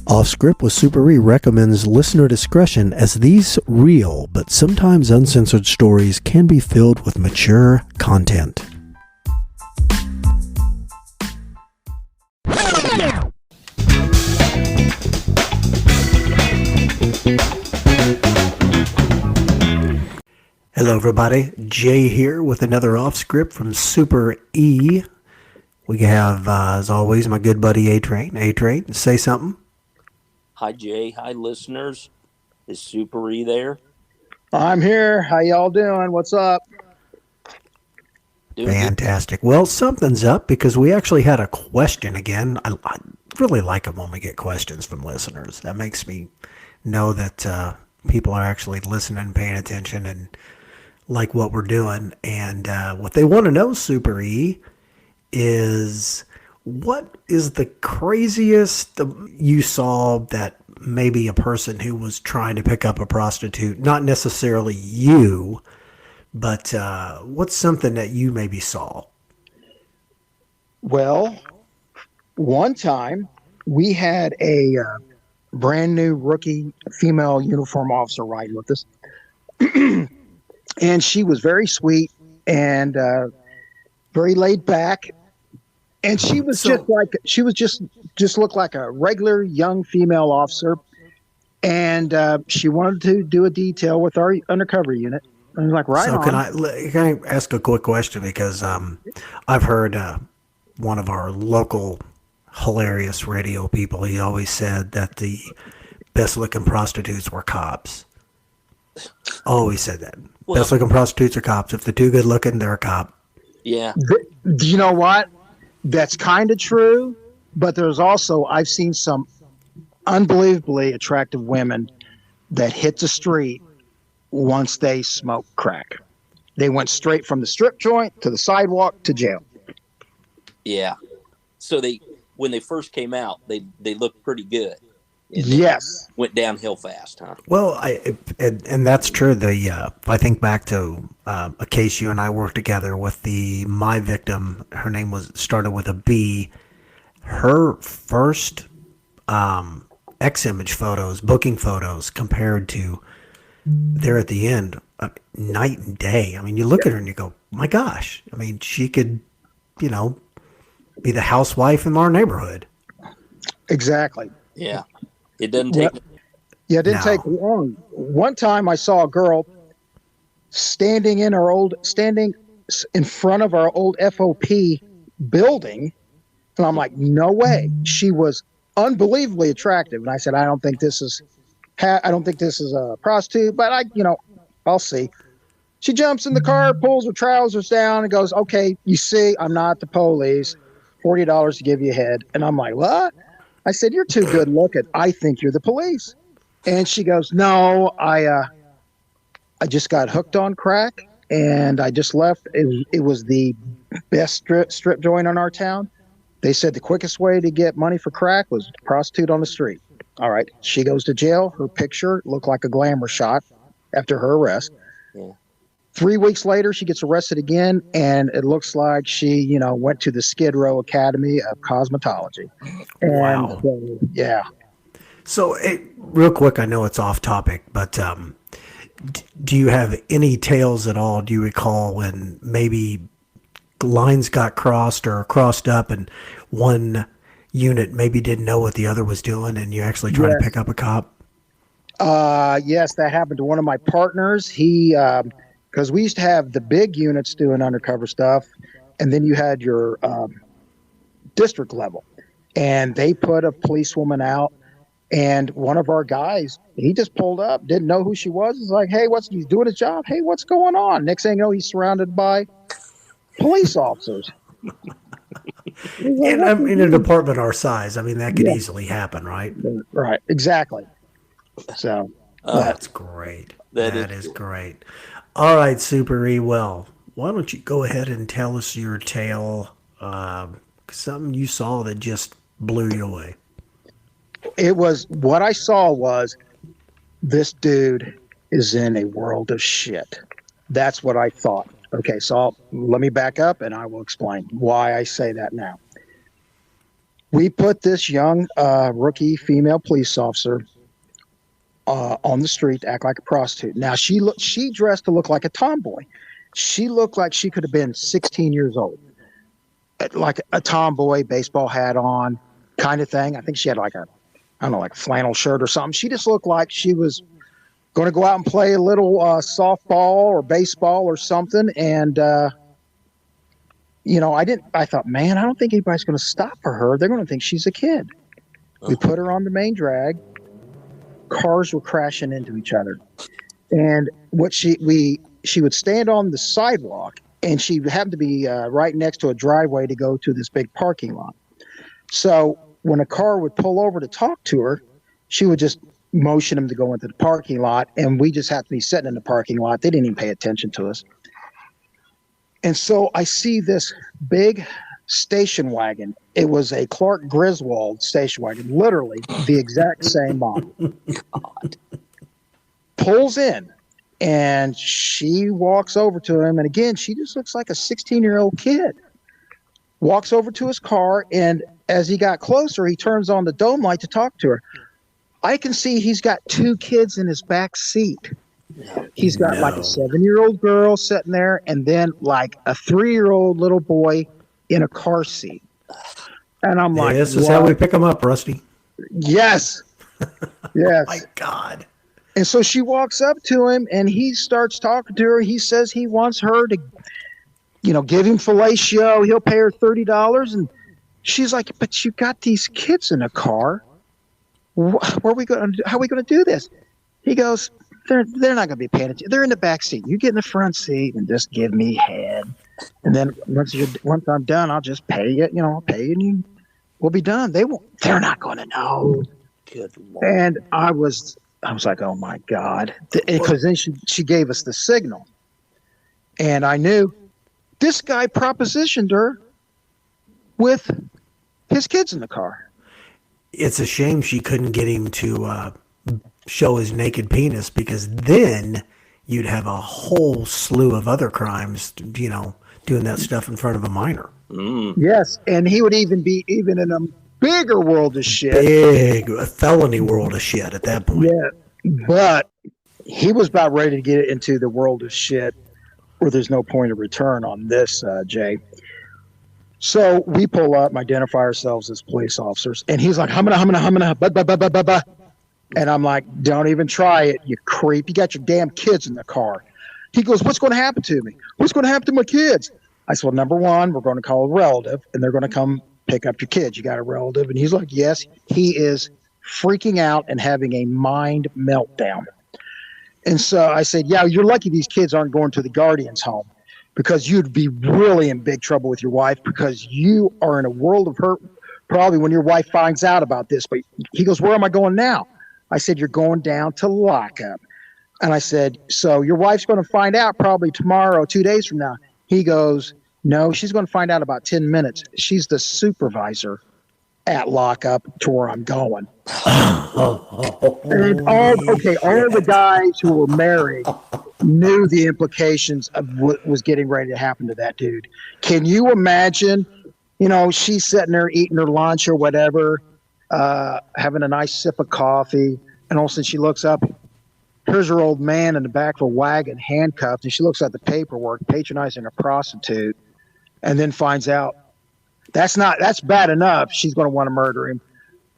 Off Script with Super E recommends listener discretion, as these real but sometimes uncensored stories can be filled with mature content. Hello everybody, Jay here with another Off Script from Super E. We have, as always, my good buddy A-Train. A-Train, say something. Hi, Jay. Hi, listeners. Is Super E there? I'm here. How y'all doing? What's up? Fantastic. Well, something's up because we actually had a question again. I really like it when we get questions from listeners. That makes me know that people are actually listening, paying attention, and like what we're doing. And what they want to know, Super E, is what is the craziest you saw that maybe a person who was trying to pick up a prostitute, not necessarily you, but what's something that you maybe saw? Well, one time we had a brand new rookie female uniform officer riding with us. And she was very sweet and very laid back. And she was just looked like a regular young female officer. And she wanted to do a detail with our undercover unit. I was like, right on. Can I ask a quick question? Because I've heard one of our local hilarious radio people, he always said that the best looking prostitutes were cops. Always said that. Well, best looking prostitutes are cops. If they're too good looking, they're a cop. Yeah. Do you know what? That's kind of true. But there's also, I've seen some unbelievably attractive women that hit the street once they smoked crack. They went straight from the strip joint to the sidewalk to jail. Yeah. So when they first came out, they looked pretty good. Yes. Went downhill fast, huh? Well, and that's true. I think back to a case you and I worked together with my victim. Her name started with a B. Her first X-image photos, booking photos, compared to there at the end, night and day. I mean, you look at her and you go, my gosh. I mean, she could, be the housewife in our neighborhood. Exactly. Yeah. It doesn't take. Yeah, it didn't take long. One time I saw a girl standing in front of our old FOP building. And I'm like, no way. She was unbelievably attractive. And I said, I don't think this is a prostitute, but I'll see. She jumps in the car, pulls her trousers down and goes, okay, you see, I'm not the police. $40 to give you a head. And I'm like, what? I said, you're too good looking. I think you're the police. And she goes, no, I just got hooked on crack and I just left. It was the best strip joint in our town. They said the quickest way to get money for crack was to prostitute on the street. All right. She goes to jail. Her picture looked like a glamour shot after her arrest. Yeah. 3 weeks later, she gets arrested again, and it looks like she, went to the Skid Row Academy of Cosmetology. And, wow. Yeah. So, real quick, I know it's off topic, but do you have any tales at all? Do you recall when maybe lines got crossed or crossed up and one unit maybe didn't know what the other was doing and you actually tried to pick up a cop? Yes, that happened to one of my partners. He... because we used to have the big units doing undercover stuff, and then you had your district level. And they put a policewoman out, and one of our guys, he just pulled up, didn't know who she was. He's like, hey, he's doing his job. Hey, what's going on? Next thing you know, he's surrounded by police officers. And in a department our size, I mean, that could easily happen, right? Right, exactly. So that's great. That is great. All right, Super E. Well, why don't you go ahead and tell us your tale, something you saw that just blew you away. What I saw was this dude is in a world of shit. That's what I thought. Okay, so let me back up and I will explain why I say that now. we put this young rookie female police officer on the street to act like a prostitute. Now she dressed to look like a tomboy. She looked like she could have been 16 years old, like a tomboy, baseball hat on, kind of thing. I think she had like a flannel shirt or something. She just looked like she was going to go out and play a little softball or baseball or something. And I thought, man, I don't think anybody's going to stop for her. They're going to think she's a kid. We put her on the main drag. Cars were crashing into each other, and she would stand on the sidewalk, and she happened to be right next to a driveway to go to this big parking lot. So when a car would pull over to talk to her, she would just motion them to go into the parking lot, and we just happened to be sitting in the parking lot. They didn't even pay attention to us. And so I see this big station wagon. It was a Clark Griswold station wagon, literally the exact same model. God. Pulls in, and she walks over to him, and again, she just looks like a 16-year-old kid. Walks over to his car, and as he got closer, he turns on the dome light to talk to her. I can see he's got two kids in his back seat. He's got like a 7-year-old girl sitting there, and then like a 3-year-old little boy in a car seat. And I'm like, this is how we pick them up, Rusty. Yes. Yes. My God. And so she walks up to him, and he starts talking to her. He says he wants her to, give him fellatio. He'll pay her $30. And she's like, but you got these kids in a car. How are we going to do this? He goes, they're not going to be paying attention. They're in the back seat. You get in the front seat and just give me head. And then once I'm done, I'll just pay it. I'll pay you, and we'll be done. They're not going to know. Good Lord. And I was like, oh my God, because then she gave us the signal, and I knew this guy propositioned her with his kids in the car. It's a shame she couldn't get him to show his naked penis, because then you'd have a whole slew of other crimes, doing that stuff in front of a minor. Yes, and he would even be in a bigger world of shit. Big felony world of shit at that point. Yeah, but he was about ready to get into the world of shit where there's no point of return on this, Jay. So we pull up and identify ourselves as police officers, and he's like, humana, and I'm like, don't even try it, you creep. You got your damn kids in the car. He goes, what's going to happen to me? What's going to happen to my kids? I said, well, number one, we're going to call a relative, and they're going to come pick up your kids. You got a relative? And he's like, yes. He is freaking out and having a mind meltdown. And so I said, yeah, you're lucky these kids aren't going to the guardian's home, because you'd be really in big trouble with your wife, because you are in a world of hurt probably when your wife finds out about this. But he goes, where am I going now? I said, you're going down to lockup. And I said, so your wife's going to find out probably tomorrow, 2 days from now. He goes, no, she's going to find out about 10 minutes. She's the supervisor at lockup to where I'm going. And all the guys who were married knew the implications of what was getting ready to happen to that dude. Can you imagine, she's sitting there eating her lunch or whatever, having a nice sip of coffee, and all of a sudden she looks up. Here's her old man in the back of a wagon, handcuffed, and she looks at the paperwork, patronizing a prostitute, and then finds out that's bad enough. She's going to want to murder him,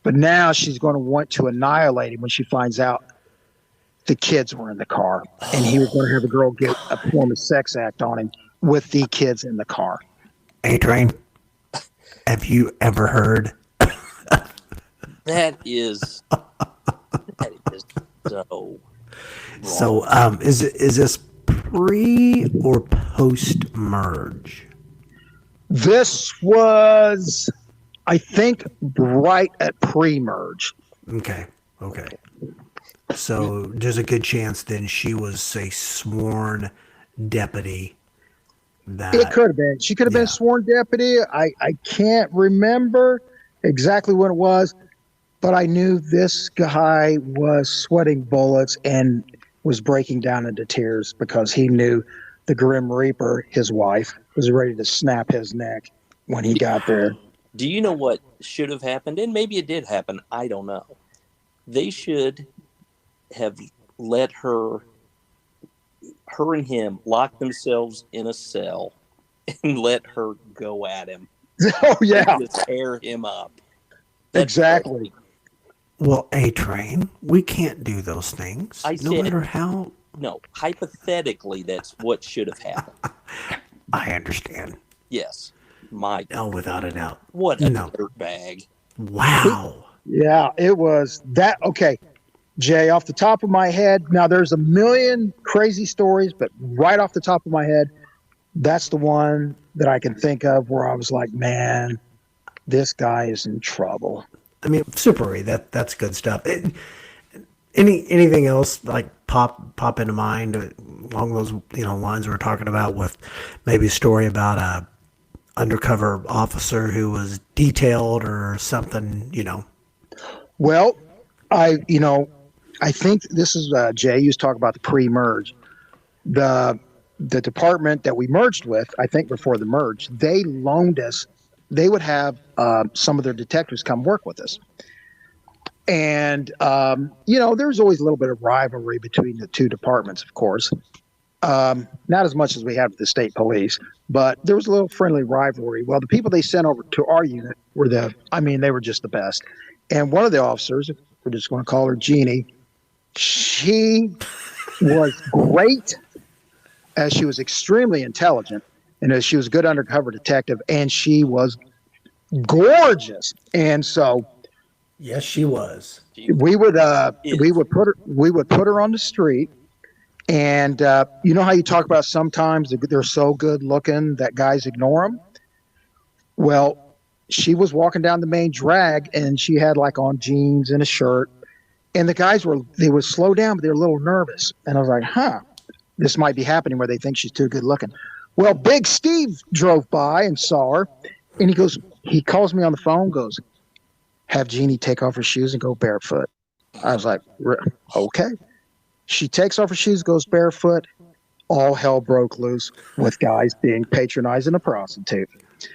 but now she's going to want to annihilate him when she finds out the kids were in the car, and he was going to have a girl get a form of sex act on him with the kids in the car. A-Train, have you ever heard? That is so wrong. So, is this pre or post merge? This was, I think, right at pre-merge. Okay. So there's a good chance then she was a sworn deputy. It could have been. She could have been sworn deputy. I can't remember exactly what it was, but I knew this guy was sweating bullets and was breaking down into tears because he knew the Grim Reaper, his wife, was ready to snap his neck when he got there. Do you know what should have happened? And maybe it did happen. I don't know. They should have let her and him lock themselves in a cell and let her go at him. Oh yeah, Just tear him up. exactly. Well, A-Train, we can't do those things. I no said- matter how. No, hypothetically, that's what should have happened. I understand. Yes. My Oh, without a doubt. what a No. dirtbag. Wow. Yeah, it was that. Okay, Jay, off the top of my head, now there's a million crazy stories, but right off the top of my head, that's the one that I can think of where I was like, man, this guy is in trouble. I mean, Super, that's good stuff. Anything else like pop into mind along those lines we were talking about, with maybe a story about a undercover officer who was detailed or something, Well, I think this is Jay. You was talking about the pre-merge. The department that we merged with, I think before the merge, they loaned us. They would have some of their detectives come work with us, and there's always a little bit of rivalry between the two departments, of course. Not as much as we had with the state police, but there was a little friendly rivalry. Well, the people they sent over to our unit were they were just the best. And one of the officers, we're just going to call her Jeannie, she was great, as she was extremely intelligent, and as she was a good undercover detective, and she was gorgeous. And so yes, she was. we would put her on the street. And you know how you talk about sometimes they're so good looking that guys ignore them? Well, she was walking down the main drag and she had like on jeans and a shirt. And the guys would slow down, but they were a little nervous. And I was like, this might be happening where they think she's too good looking. Well, Big Steve drove by and saw her. And he calls me on the phone, goes, have Jeannie take off her shoes and go barefoot. I was like, okay. She takes off her shoes, goes barefoot. All hell broke loose with guys being patronizing a prostitute.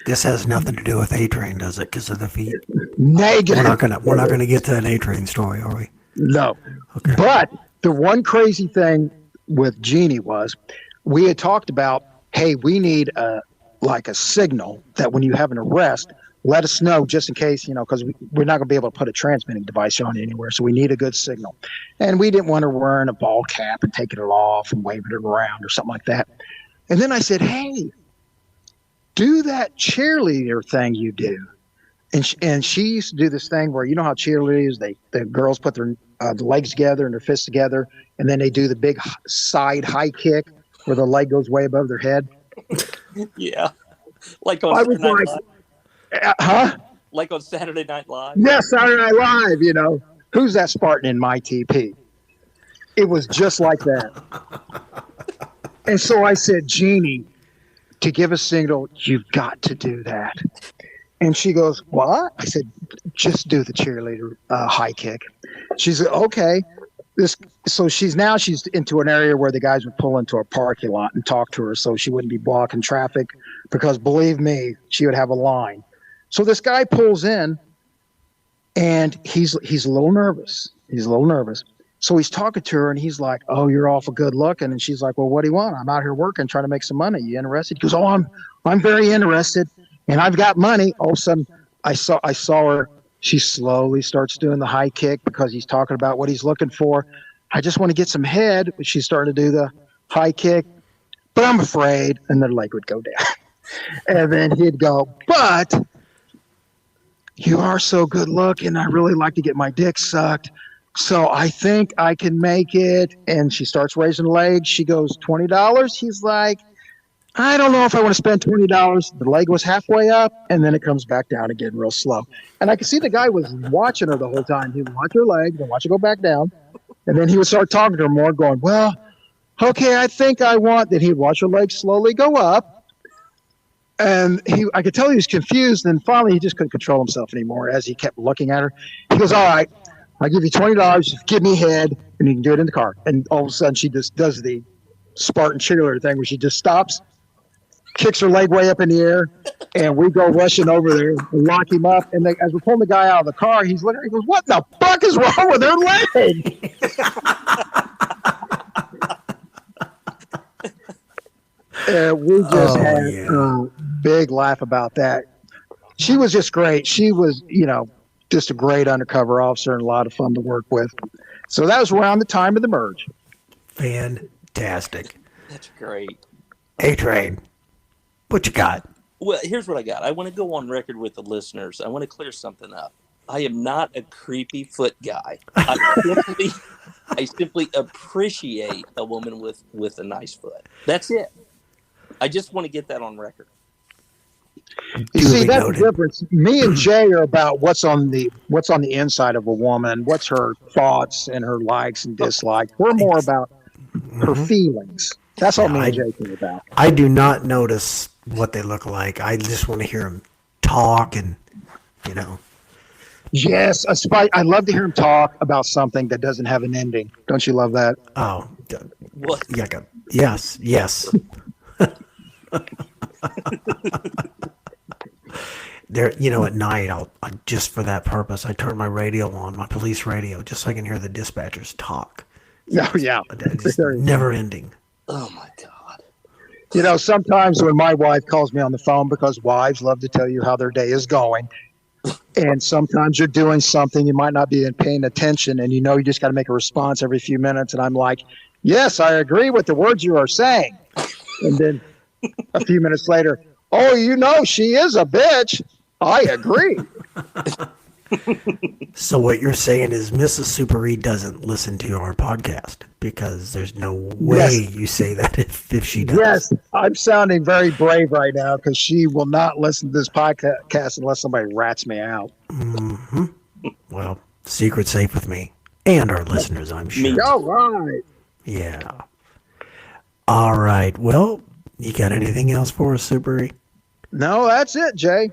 This has nothing to do with A-Train, does it? Because of the feet. Negative. We're not gonna get to an A-Train story, are we? No. Okay. But the one crazy thing with Jeannie was we had talked about, hey, we need a signal that when you have an arrest, let us know just in case, because we're not going to be able to put a transmitting device on anywhere. So we need a good signal. And we didn't want her wearing a ball cap and taking it off and waving it around or something like that. And then I said, hey, do that cheerleader thing you do. And she used to do this thing where, you know how cheerleaders, the girls put their the legs together and their fists together, and then they do the big side high kick where the leg goes way above their head. Yeah. Like on Saturday Night Live. Like on Saturday Night Live? Yeah, Saturday Night Live, Who's that Spartan in my TP? It was just like that. And so I said, Jeannie, to give a signal, you've got to do that. And she goes, what? I said, just do the cheerleader high kick. She said, okay. So she's into an area where the guys would pull into a parking lot and talk to her so she wouldn't be blocking traffic, because believe me, she would have a line. So this guy pulls in and he's a little nervous. So he's talking to her and he's like, oh, you're awful good looking. And she's like, well, what do you want? I'm out here working, trying to make some money. You interested? He goes, oh, I'm very interested. And I've got money. All of a sudden I saw her. She slowly starts doing the high kick because he's talking about what he's looking for. I just want to get some head. She's starting to do the high kick, but I'm afraid. And the leg would go down. And then he'd go, but you are so good looking. I really like to get my dick sucked. So I think I can make it. And she starts raising the legs. She goes, $20. He's like, I don't know if I want to spend $20. The leg was halfway up, and then it comes back down again real slow. And I could see the guy was watching her the whole time. He would watch her leg, then watch it go back down. And then he would start talking to her more, going, well, okay, I think I want. Then he'd watch her leg slowly go up. And I could tell he was confused. And finally, he just couldn't control himself anymore as he kept looking at her. He goes, all right, I'll give you $20. Just give me head, and you can do it in the car. And all of a sudden, she just does the Spartan cheerleader thing where she just stops kicks her leg way up in the air, and we go rushing over there and lock him up. And as we're pulling the guy out of the car, he's looking. He goes, "What the fuck is wrong with her leg?" We just had a big laugh about that. She was just great. She was, just a great undercover officer and a lot of fun to work with. So that was around the time of the merge. Fantastic. That's great. A-Train, what you got? Well, here's what I got. I want to go on record with the listeners. I want to clear something up. I am not a creepy foot guy. I simply appreciate a woman with a nice foot. That's it. I just want to get that on record. You see, that's the difference. Me and Jay are about what's on the inside of a woman, what's her thoughts and her likes and dislikes. We're more about her feelings. That's all me and Jay care about. I do not notice what they look like. I just want to hear them talk and, Yes, I love to hear him talk about something that doesn't have an ending. Don't you love that? Oh, What? Yes. There, at night, I just for that purpose, I turn my radio on, my police radio, just so I can hear the dispatchers talk. Oh, yeah. It's never ending. Oh, my God. Sometimes when my wife calls me on the phone, because wives love to tell you how their day is going, and sometimes you're doing something, you might not be paying attention, and you just got to make a response every few minutes, and I'm like, yes, I agree with the words you are saying. And then a few minutes later, oh, she is a bitch. I agree. So what you're saying is Mrs. Super E doesn't listen to our podcast because there's no way you say that if she does. Yes, I'm sounding very brave right now because she will not listen to this podcast unless somebody rats me out. Mm-hmm. Well, secret's safe with me and our listeners, I'm sure. All right. Yeah. All right. Well, you got anything else for us, Super E? No, that's it, Jay.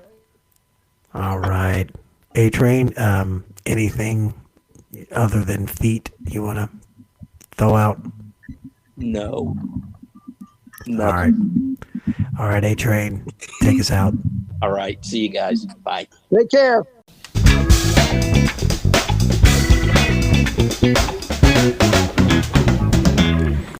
All right. A-Train, anything other than feet you want to throw out? No. Nothing. All right, A-Train, take us out. All right. See you guys. Bye. Take care.